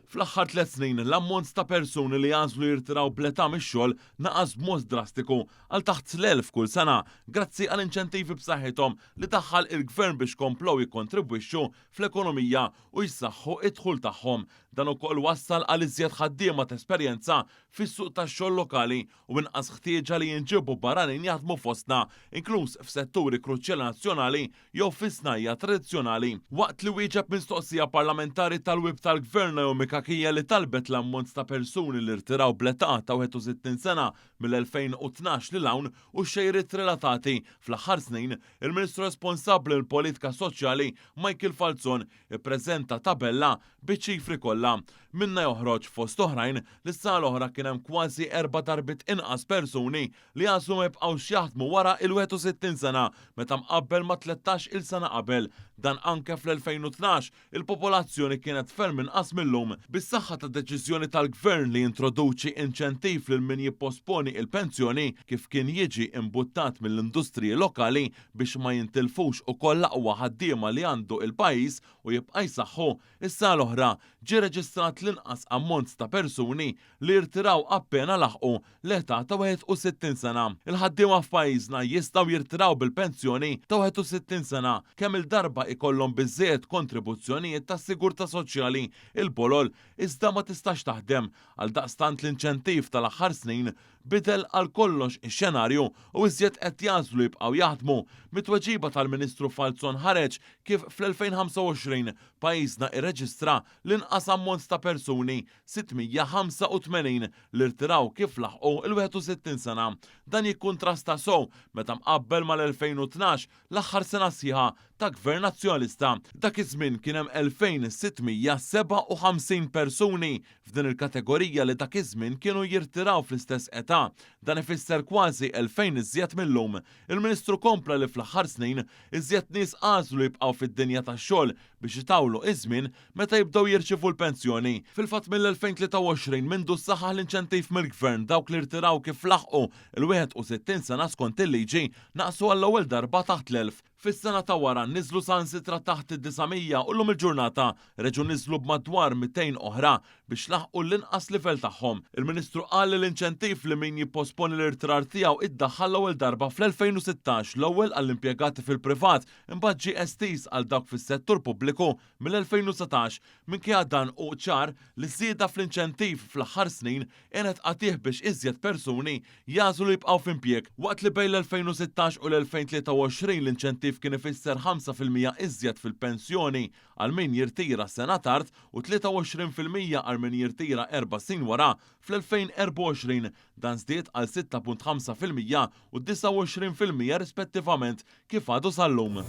Fl-aħħar 3 snin l-ammont ta' persuni li jażlu jirtiraw bl-età mix-xogħol naqas b'mod drastiku għal taħt l-1000 kull sena grazzi għal inċentivi b'saħħithom li daħħal il-Gvern biex komplow jikkontribwixxu fl-ekonomija u jsaħħu id-dħul tagħhom. Dan ukoll wassal għal iżjed ħaddiema ta' esperjenza fis-suq tax-xogħol lokali u inqas ħtieġa li jinġibu barranin jaħdmu fostna, inkluż f'setturi kruċjali nazzjonali jew fis-snajja tradizzjonali. Waqt li wieġeb mistoqsija parlamentari tal-wib tal-Gvern Naomi Kakija li talbet l-ammont ta' persuni li rtiraw bl-età ta' 61 sena mill-2012 lil hawn u xejriet relatati fl-aħħar snin, il-Ministru responsabbli l-politika soċjali Michael Falzon ippreżenta tabella biċ-ċifri kollha. Minna joħroġ fost oħrajn li s-sena l-oħra kien hemm kważi 4 darbit inqas persuni li jażlu ma jibqgħux jaħdmu wara il-61 sena meta mqabbel ma' 13 il sena qabel. Dan anke fl-2012 il-popolazzjoni kienet ferm inqas millum. Bis-saħħa ta' deċiżjoni tal-Gvern li introduċi inċentiv lil min jipposponi il-pensjoni kif kien jiġi imbuttat mill-industriji lokali biex ma jintilfux ukoll l-aqwa ħaddiema li għandu il-pajjiż u jibqa' jsaħħu, is-sena l-oħra ġie reġistrat l-inqas ammont ta' persuni li jirtiraw appena laħqu l-età ta' 61 sena. Il-ħaddiema f'pajjiżna jistgħu jirtiraw bil-pensjoni ta' 61 sena kemm il-darba ikollhom biżżejjed kontribuzzjonijiet tas-sigurtà soċjali il-bolol iżda ma tistax taħdem għal daqstant l-inċentiv tal-aħħar snin bidel għal kollox ix-xenarju u iżjed qed jażlu jibqgħu jaħdmu. Mit-tweġiba tal-Ministru Falzon ħareġ kif fl-2025 pajjiżna irreġistra l-inqas ammont ta' persuni 685 li rtiraw kif laħqu il-61 sena. Dan jikkuntrasta sew meta mqabbel mal-2012 l-aħħar sena sħiħa ta' Gvern Nazzjonalista. Dak iż-żmien kien hemm 2657 persuni f'din il-kategorija li dak iż-żmien kienu jirtiraw fl-istess età. Dan ifisser kważi 2000 iżjed millum. Il-Ministru kompla li fl-aħħar snin iżjed nies għażlu jibqgħu fid-dinja tax-xogħol biex itawlu iż-żmien meta jibdew jirċievu l-pensjoni. Fil-fatt mill-2023 mindu saħħaħ l-inċentiv mill-Gvern dawk li rtiraw kif laħqu il-61 sena skont il-liġi naqsu għall-ewwel darba taħt l-1000. Fis-sena ta' wara niżlu sansitra taħt id-900 u llum il-ġurnata reġgħu niżlu b'madwar 200 oħra biex laħqu l-inqas livell tagħhom. Il-Ministru qal li l-inċentiv li min jipposponi l-irtirar tiegħu iddaħħal l-ewwel darba fl-2016 l-ewwel għall-impjegati fil-privat imbagħad ġie estiż għal dawk fis-settur pubbliku mill-2017. Minkejja dan hu ċar li żieda fl-inċentiv fl-aħħar snin kienet qatih biex iżjed persuni jażlu jibqgħu f'impjeg waqt li bejn l-2016 u l-2023 l-inċentiv kien ifisser 5% iżjed fil-pensjoni għal min jirtira sena tard u 23% għal min jirtira 4 snin wara. Fl-2024 dan żdied għal 6.5% u 29% rispettivament kif għadu sal-lum.